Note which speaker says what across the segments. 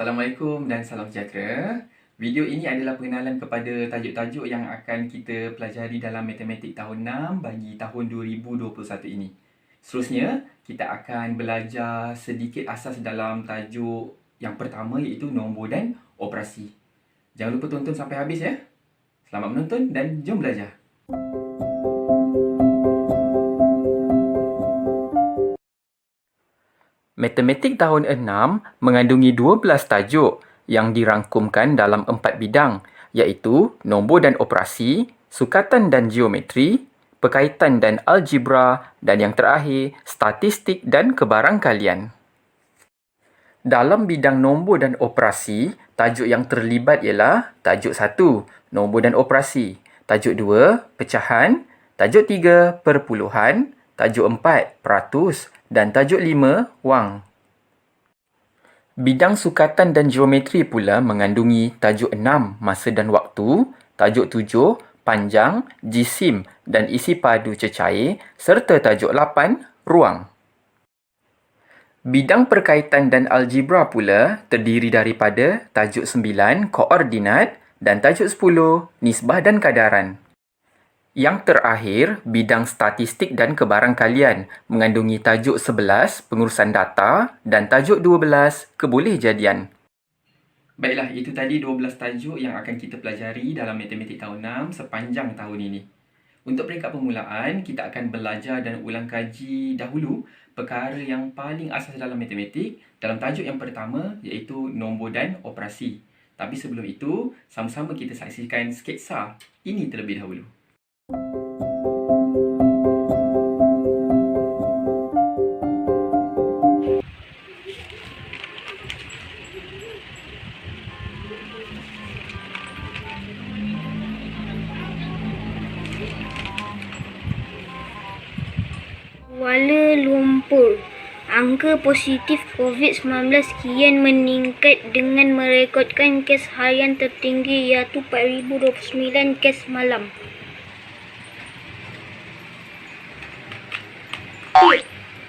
Speaker 1: Assalamualaikum dan salam sejahtera. Video ini adalah pengenalan kepada tajuk-tajuk yang akan kita pelajari dalam matematik tahun 6 bagi tahun 2021 ini. Seterusnya, kita akan belajar sedikit asas dalam tajuk yang pertama iaitu nombor dan operasi. Jangan lupa tonton sampai habis ya. Selamat menonton dan jom belajar. Matematik tahun 6 mengandungi 12 tajuk yang dirangkumkan dalam 4 bidang, iaitu nombor dan operasi, sukatan dan geometri, perkaitan dan algebra, dan yang terakhir, statistik dan kebarangkalian. Dalam bidang nombor dan operasi, tajuk yang terlibat ialah tajuk 1, nombor dan operasi, tajuk 2, pecahan, tajuk 3, perpuluhan, tajuk 4, peratus, dan tajuk 5, wang. Bidang sukatan dan geometri pula mengandungi tajuk 6, masa dan waktu, tajuk 7, panjang, jisim dan isi padu cecair, serta tajuk 8, ruang. Bidang perkaitan dan algebra pula terdiri daripada tajuk 9, koordinat, dan tajuk 10, nisbah dan kadaran. Yang terakhir, bidang statistik dan kebarangkalian mengandungi tajuk 11, pengurusan data, dan tajuk 12, kebolehjadian. Baiklah, itu tadi 12 tajuk yang akan kita pelajari dalam matematik tahun 6 sepanjang tahun ini. Untuk peringkat permulaan, kita akan belajar dan ulang kaji dahulu perkara yang paling asas dalam matematik dalam tajuk yang pertama iaitu nombor dan operasi. Tapi sebelum itu, sama-sama kita saksikan sketsa ini terlebih dahulu.
Speaker 2: Kuala Lumpur. Angka positif COVID-19 kian meningkat dengan merekodkan kes harian tertinggi iaitu 4,029 kes malam.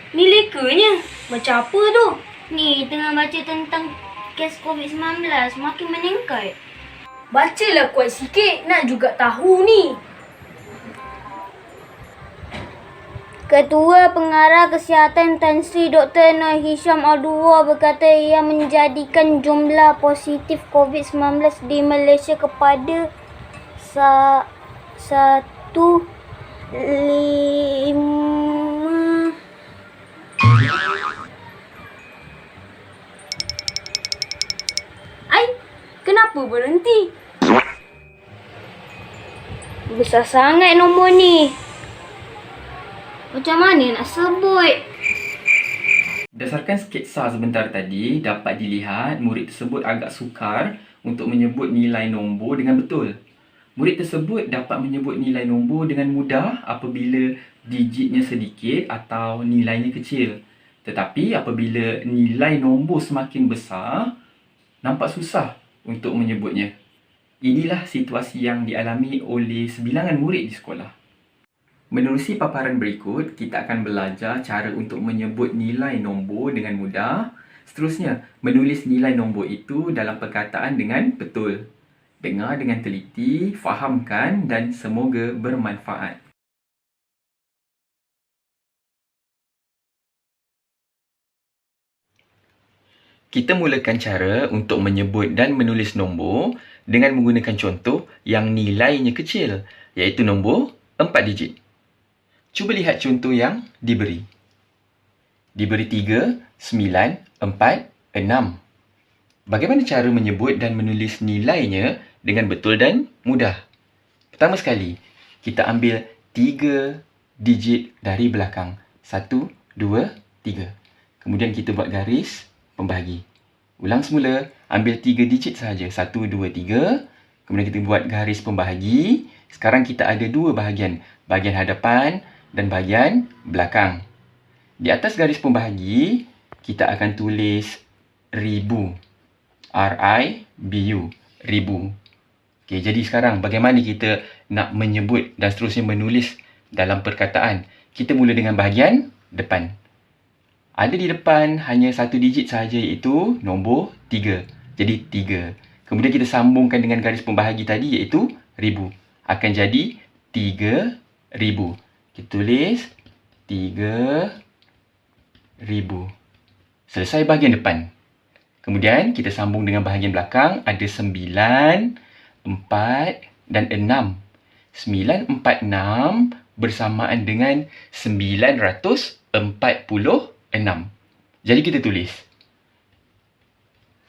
Speaker 2: Ni lekanya. Macam apa tu? Ni tengah baca tentang kes COVID-19 makin meningkat.
Speaker 3: Bacalah kuat sikit, nak juga tahu ni.
Speaker 2: Ketua Pengarah Kesihatan Tan Sri Dr. Noor Hisham Abdullah berkata ia menjadikan jumlah positif COVID-19 di Malaysia kepada 1,5.
Speaker 3: Kenapa berhenti?
Speaker 2: Besar sangat nombor ni. Macam mana nak sebut?
Speaker 1: Berdasarkan sketsa sebentar tadi, dapat dilihat murid tersebut agak sukar untuk menyebut nilai nombor dengan betul. Murid tersebut dapat menyebut nilai nombor dengan mudah apabila digitnya sedikit atau nilainya kecil. Tetapi apabila nilai nombor semakin besar, nampak susah untuk menyebutnya. Inilah situasi yang dialami oleh sebilangan murid di sekolah. Menerusi paparan berikut, kita akan belajar cara untuk menyebut nilai nombor dengan mudah. Seterusnya, menulis nilai nombor itu dalam perkataan dengan betul. Dengar dengan teliti, fahamkan dan semoga bermanfaat. Kita mulakan cara untuk menyebut dan menulis nombor dengan menggunakan contoh yang nilainya kecil, iaitu nombor 4 digit. Cuba lihat contoh yang diberi. Diberi 3, 9, 4, 6. Bagaimana cara menyebut dan menulis nilainya dengan betul dan mudah? Pertama sekali, kita ambil 3 digit dari belakang. 1, 2, 3. Kemudian kita buat garis pembahagi. Ulang semula, ambil 3 digit sahaja. 1, 2, 3. Kemudian kita buat garis pembahagi. Sekarang kita ada dua bahagian. Bahagian hadapan dan bahagian belakang. Di atas garis pembahagi, kita akan tulis ribu. R-I-B-U. Ribu. Okey, jadi sekarang bagaimana kita nak menyebut dan seterusnya menulis dalam perkataan? Kita mula dengan bahagian depan. Ada di depan hanya satu digit sahaja iaitu nombor 3. Jadi 3. Kemudian kita sambungkan dengan garis pembahagi tadi iaitu ribu. Akan jadi 3,000. Kita tulis 3,000. Selesai bahagian depan. Kemudian kita sambung dengan bahagian belakang. Ada 9, 4 dan 6. 9, 4, 6 bersamaan dengan 946. Jadi kita tulis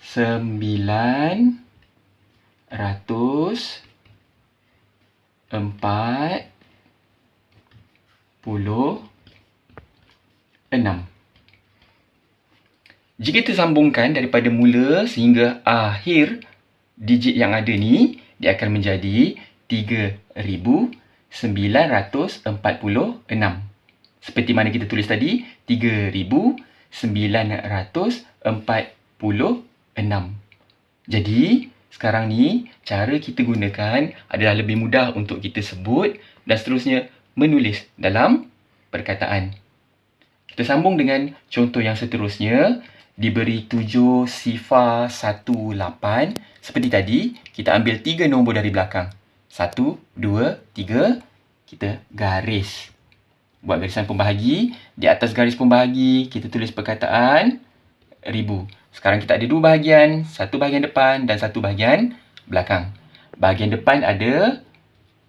Speaker 1: 946. Jika kita sambungkan daripada mula sehingga akhir digit yang ada ni, dia akan menjadi 3,946. Seperti mana kita tulis tadi, 3,946. Jadi, sekarang ni, cara kita gunakan adalah lebih mudah untuk kita sebut dan seterusnya menulis dalam perkataan. Kita sambung dengan contoh yang seterusnya. Diberi 7 sifar 18. Seperti tadi, kita ambil 3 nombor dari belakang. 1, 2, 3. Kita garis. Buat garisan pembahagi. Di atas garis pembahagi, kita tulis perkataan ribu. Sekarang kita ada 2 bahagian. 1 bahagian depan dan 1 bahagian belakang. Bahagian depan ada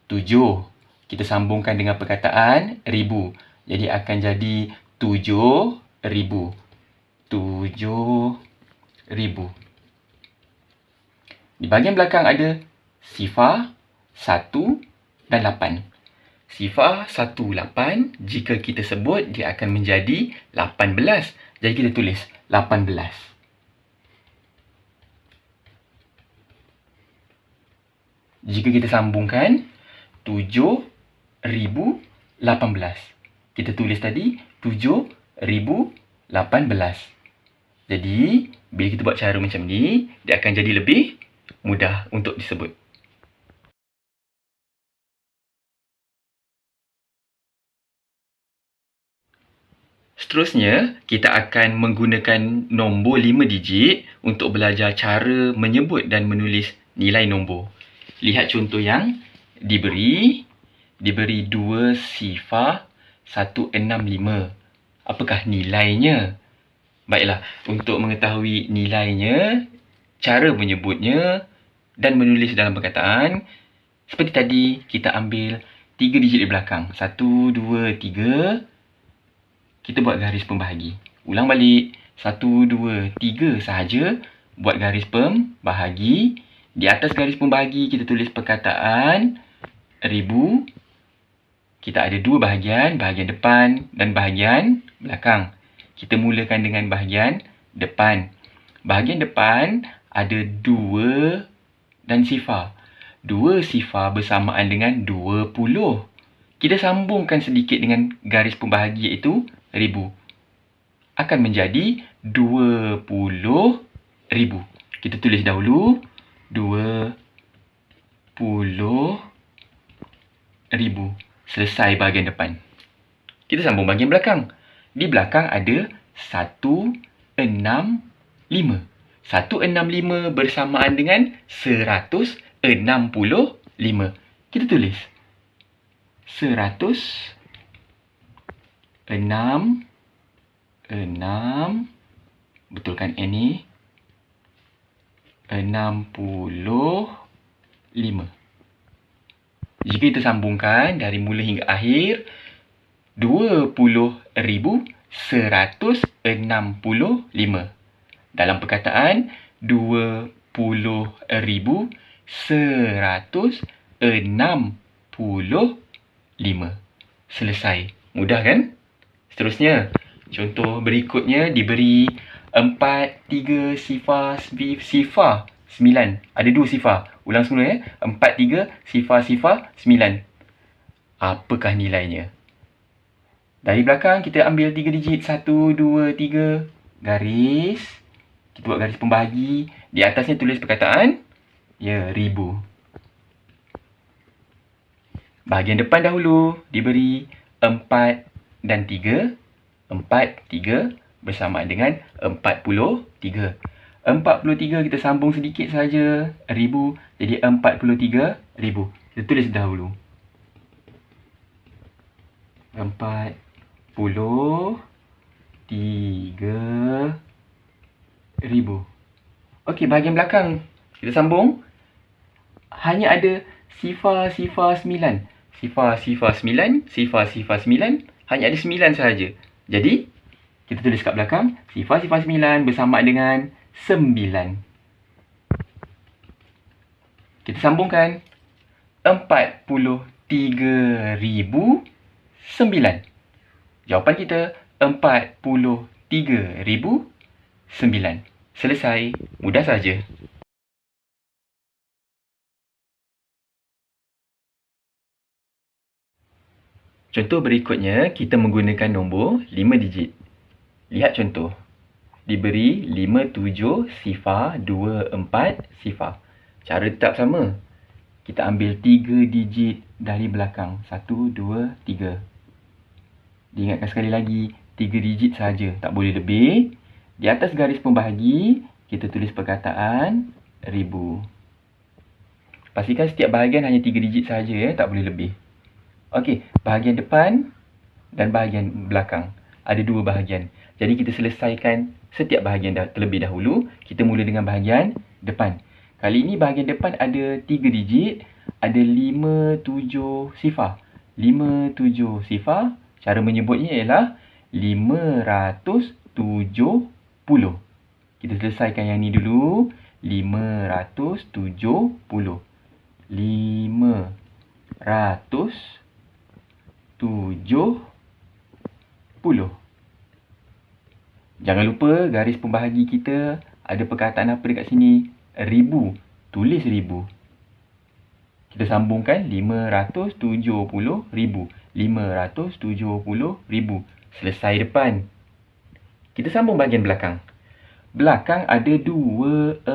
Speaker 1: 7. Kita sambungkan dengan perkataan ribu. Jadi akan jadi 7,000. 7,000. Di bahagian belakang ada sifar 1 dan 8. Sifar 1, 8. Jika kita sebut, dia akan menjadi 18. Jadi kita tulis 18. Jika kita sambungkan 7,018. Kita tulis tadi 7,018. Jadi, bila kita buat cara macam ni, dia akan jadi lebih mudah untuk disebut. Seterusnya, kita akan menggunakan nombor 5 digit untuk belajar cara menyebut dan menulis nilai nombor. Lihat contoh yang diberi. Diberi 2 sifar 165. Apakah nilainya? Baiklah, untuk mengetahui nilainya, cara menyebutnya dan menulis dalam perkataan, seperti tadi, kita ambil 3 digit di belakang. 1, 2, 3. Kita buat garis pembahagi. Ulang balik. 1, 2, 3 sahaja. Buat garis pembahagi. Di atas garis pembahagi, kita tulis perkataan ribu. Kita ada 2 bahagian. Bahagian depan dan bahagian belakang. Kita mulakan dengan bahagian depan. Bahagian depan ada 2 dan sifar. 2 sifar bersamaan dengan 20. Kita sambungkan sedikit dengan garis pembahagi iaitu ribu. Akan menjadi 20,000. Kita tulis dahulu 20,000. Selesai bahagian depan. Kita sambung bahagian belakang. Di belakang ada 165. 165 bersamaan dengan 165. Kita tulis 106. Betulkan N ni. 65. Jika kita sambungkan dari mula hingga akhir, 20,165. Dalam perkataan, 20,165. Selesai. Mudah kan? Seterusnya, contoh berikutnya diberi 4, 3, sifar, 9. Ada 2 sifar. Ulang semula ya. 4, 3, sifar, 9. Apakah nilainya? Dari belakang kita ambil 3 digit. 1, 2, 3. Garis. Kita buat garis pembahagi. Di atasnya tulis perkataan. Ya, ribu. Bahagian depan dahulu diberi 4 dan 3. 4, 3 bersamaan dengan 43. 43 kita sambung sedikit saja, ribu. Jadi 43,000. Kita tulis dahulu. 43,000. Okey, bahagian belakang kita sambung. Hanya ada sifar 9. Sifar 9, sifar 9. Hanya ada 9 sahaja. Jadi, kita tulis kat belakang. Sifar 9 bersama dengan 9. Kita sambungkan. 43,009. Jawapan kita 43,009. Selesai. Mudah saja. Contoh berikutnya, kita menggunakan nombor 5 digit. Lihat contoh. Diberi 57 sifar 24 sifar. Cara tetap sama. Kita ambil 3 digit dari belakang. 1, 2, 3. Diingatkan sekali lagi, 3 digit saja, tak boleh lebih. Di atas garis pembahagi, kita tulis perkataan ribu. Pastikan setiap bahagian hanya 3 digit saja, tak boleh lebih. Okey, bahagian depan dan bahagian belakang. Ada 2 bahagian. Jadi kita selesaikan setiap bahagian terlebih dahulu. Kita mula dengan bahagian depan. Kali ini bahagian depan ada 3 digit. Ada 57 sifar. 57 sifar. Cara menyebutnya ialah 570. Kita selesaikan yang ni dulu. 570. 570. Jangan lupa garis pembahagi kita ada perkataan apa dekat sini? Ribu. Tulis ribu. Kita sambungkan 570,000. 570,000. Selesai depan. Kita sambung bahagian belakang. Belakang ada 24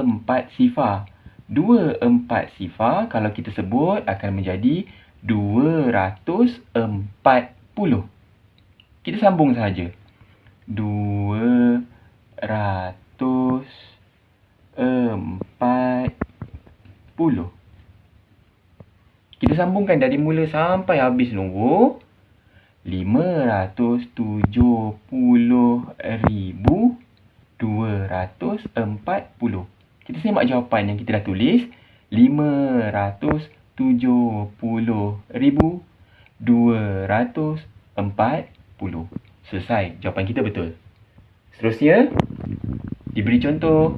Speaker 1: sifar. 24 sifar kalau kita sebut akan menjadi 240. Kita sambung sahaja. 240. Kita sambungkan dari mula sampai habis nombor. 570,240. Kita semak jawapan yang kita dah tulis. 570,240. Selesai. Jawapan kita betul. Seterusnya, diberi contoh.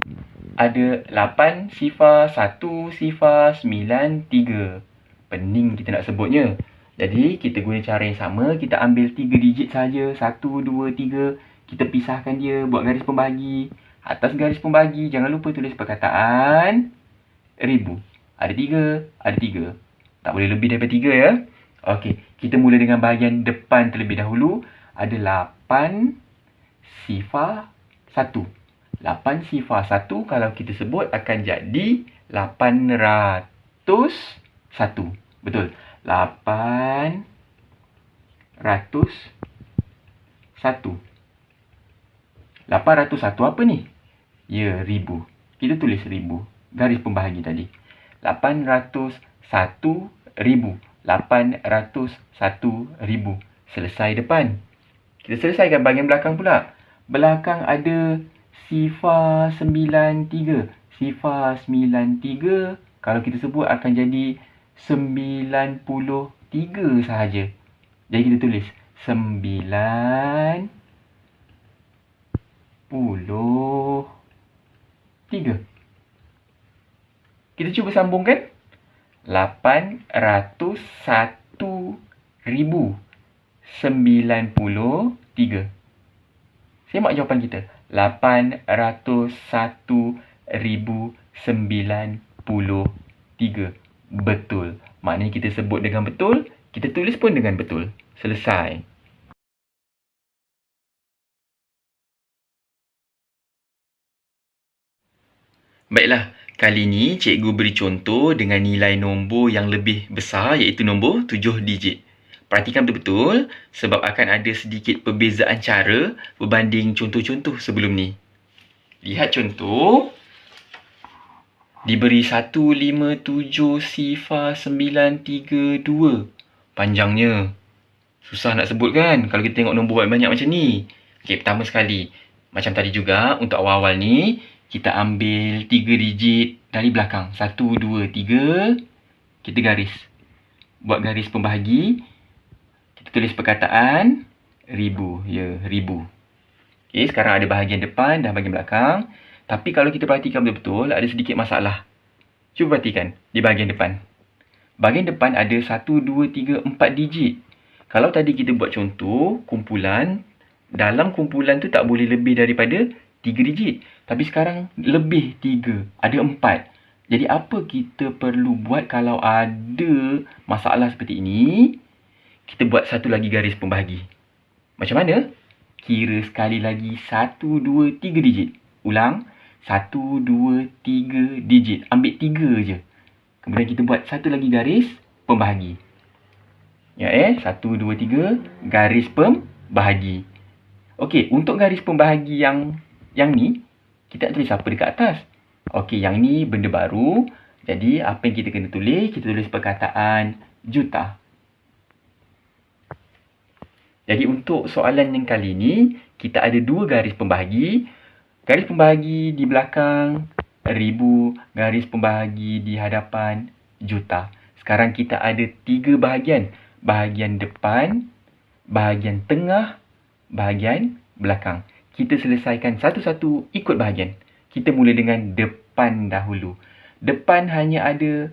Speaker 1: Ada 8 sifar 1 sifar 9 3. Pening kita nak sebutnya. Jadi, kita guna cara yang sama. Kita ambil 3 digit saja. 1, 2, 3. Kita pisahkan dia. Buat garis pembahagi. Atas garis pembahagi, jangan lupa tulis perkataan ribu. Ada 3, ada 3. Tak boleh lebih daripada 3 ya. Okey, kita mula dengan bahagian depan terlebih dahulu. Ada 8 sifar 1. 8 sifar 1 kalau kita sebut akan jadi 801. Betul. 801. 801 apa ni? Ya, ribu. Kita tulis ribu. Garis pembahagi tadi. 801,000. 801,000. Selesai depan. Kita selesaikan bahagian belakang pula. Belakang ada sifar 93. Sifar 93 kalau kita sebut akan jadi 93 sahaja. Jadi kita tulis 93. Kita cuba sambungkan. 801,093. Semak jawapan kita. 801,093. Betul. Maknanya kita sebut dengan betul. Kita tulis pun dengan betul. Selesai. Baiklah, kali ini cikgu beri contoh dengan nilai nombor yang lebih besar iaitu nombor 7 digit. Perhatikan betul-betul sebab akan ada sedikit perbezaan cara berbanding contoh-contoh sebelum ni. Lihat contoh. Diberi 157 sifar 932. Panjangnya. Susah nak sebut kan kalau kita tengok nombor banyak macam ni. Okey, pertama sekali. Macam tadi juga, untuk awal-awal ni, kita ambil 3 digit dari belakang. 1, 2, 3. Kita garis. Buat garis pembahagi. Kita tulis perkataan ribu. Ya, ribu. Okey, sekarang ada bahagian depan dan bahagian belakang. Tapi kalau kita perhatikan betul-betul, ada sedikit masalah. Cuba perhatikan di bahagian depan. Bahagian depan ada 1, 2, 3, 4 digit. Kalau tadi kita buat contoh, kumpulan, dalam kumpulan tu tak boleh lebih daripada 3 digit. Tapi sekarang lebih 3. Ada 4. Jadi apa kita perlu buat kalau ada masalah seperti ini? Kita buat satu lagi garis pembahagi. Macam mana? Kira sekali lagi 1, 2, 3 digit. Ulang. 1, 2, 3 digit. Ambil 3 je. Kemudian kita buat satu lagi garis pembahagi. Ya 1, 2, 3 garis pembahagi. Okey, untuk garis pembahagi yang ni, kita nak tulis apa dekat atas? Okey, yang ni benda baru. Jadi, apa yang kita kena tulis? Kita tulis perkataan juta. Jadi, untuk soalan yang kali ni, kita ada 2 garis pembahagi. Garis pembahagi di belakang, ribu. Garis pembahagi di hadapan, juta. Sekarang kita ada 3 bahagian. Bahagian depan, bahagian tengah, bahagian belakang. Kita selesaikan satu-satu ikut bahagian. Kita mula dengan depan dahulu. Depan hanya ada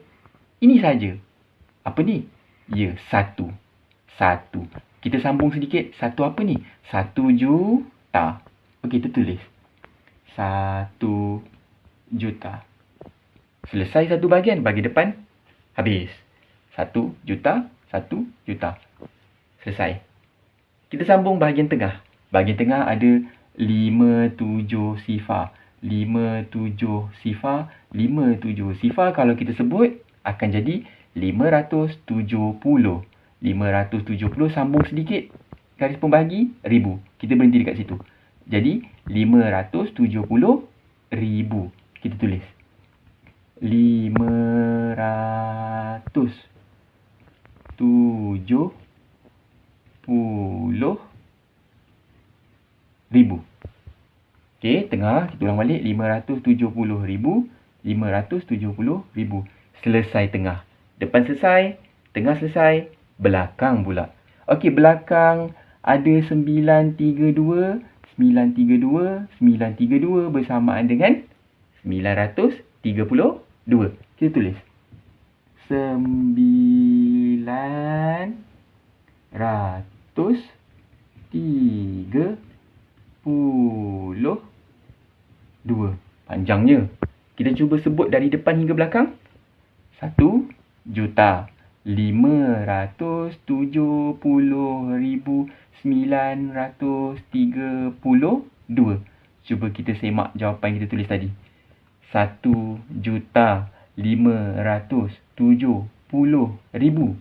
Speaker 1: ini saja. Apa ni? Ya, 1. 1. Kita sambung sedikit. 1 apa ni? 1 juta. Okey, kita tulis. 1 juta. Selesai satu bahagian. Bahagian depan, habis. 1 juta, 1 juta. Selesai. Kita sambung bahagian tengah. Bahagian tengah ada 57 sifar. 57 sifar. 57 sifar kalau kita sebut akan jadi 570. 570 sambung sedikit. Garis pembahagi, ribu. Kita berhenti dekat situ. Jadi 570 ribu. Kita tulis. 570 ribu. Okey, tengah. Kita ulang balik. 570 ribu. 570 ribu. Selesai tengah. Depan selesai. Tengah selesai. Belakang pula. Okey, belakang ada 932. 932. 932 bersamaan dengan 932. Kita tulis. 932. Panjangnya. Kita cuba sebut dari depan hingga belakang. 1 juta. 570,932. Cuba kita semak jawapan kita tulis tadi. 1,570,000.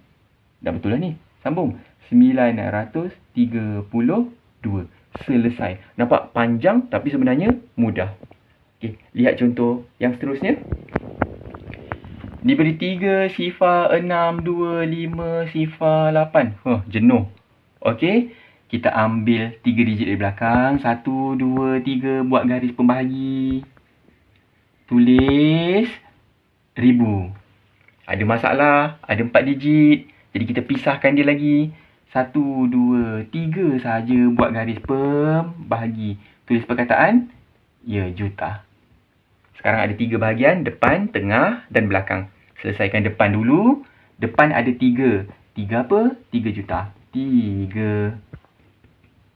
Speaker 1: Dah betul lah ni. Sambung. 932. Selesai. Nampak panjang tapi sebenarnya mudah. Okey, lihat contoh yang seterusnya. Diberi 3 sifar 6, 2, 5, sifar 8. Jenuh. Okey, kita ambil 3 digit dari belakang. 1, 2, 3. Buat garis pembahagi. Tulis ribu. Ada masalah. Ada 4 digit. Jadi kita pisahkan dia lagi. 1, 2, 3 sahaja buat garis pembahagi. Tulis perkataan. Ya, juta. Sekarang ada 3 bahagian. Depan, tengah dan belakang. Selesaikan depan dulu. Depan ada 3. 3 apa? 3 juta. 3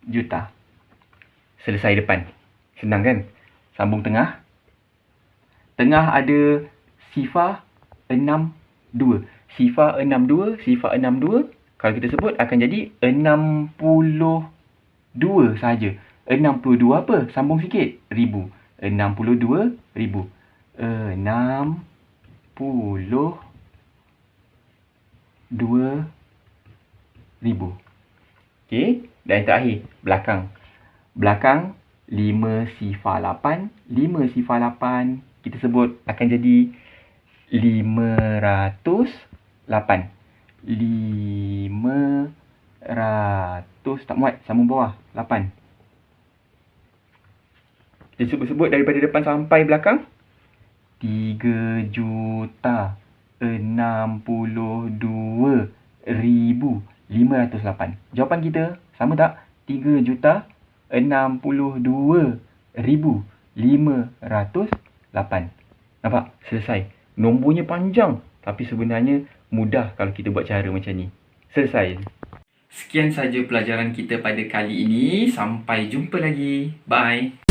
Speaker 1: juta. Selesai depan. Senang kan? Sambung tengah. Tengah ada sifar 62. Sifar 62. Sifar 62. Kalau kita sebut akan jadi 62 sahaja. 62 apa? Sambung sikit. Ribu. 62 ribu. 62 ribu. Okey. Dan yang terakhir. Belakang. Belakang 5 sifar 8. 5 sifar 8 kita sebut akan jadi 508. 500. Tak muat. Sambung bawah. 8. Kita sebut-sebut daripada depan sampai belakang. 3,62,508. Jawapan kita sama tak? 3,62,508. Nampak? Selesai. Nombornya panjang. Tapi sebenarnya mudah kalau kita buat cara macam ni. Selesai. Sekian saja pelajaran kita pada kali ini. Sampai jumpa lagi. Bye.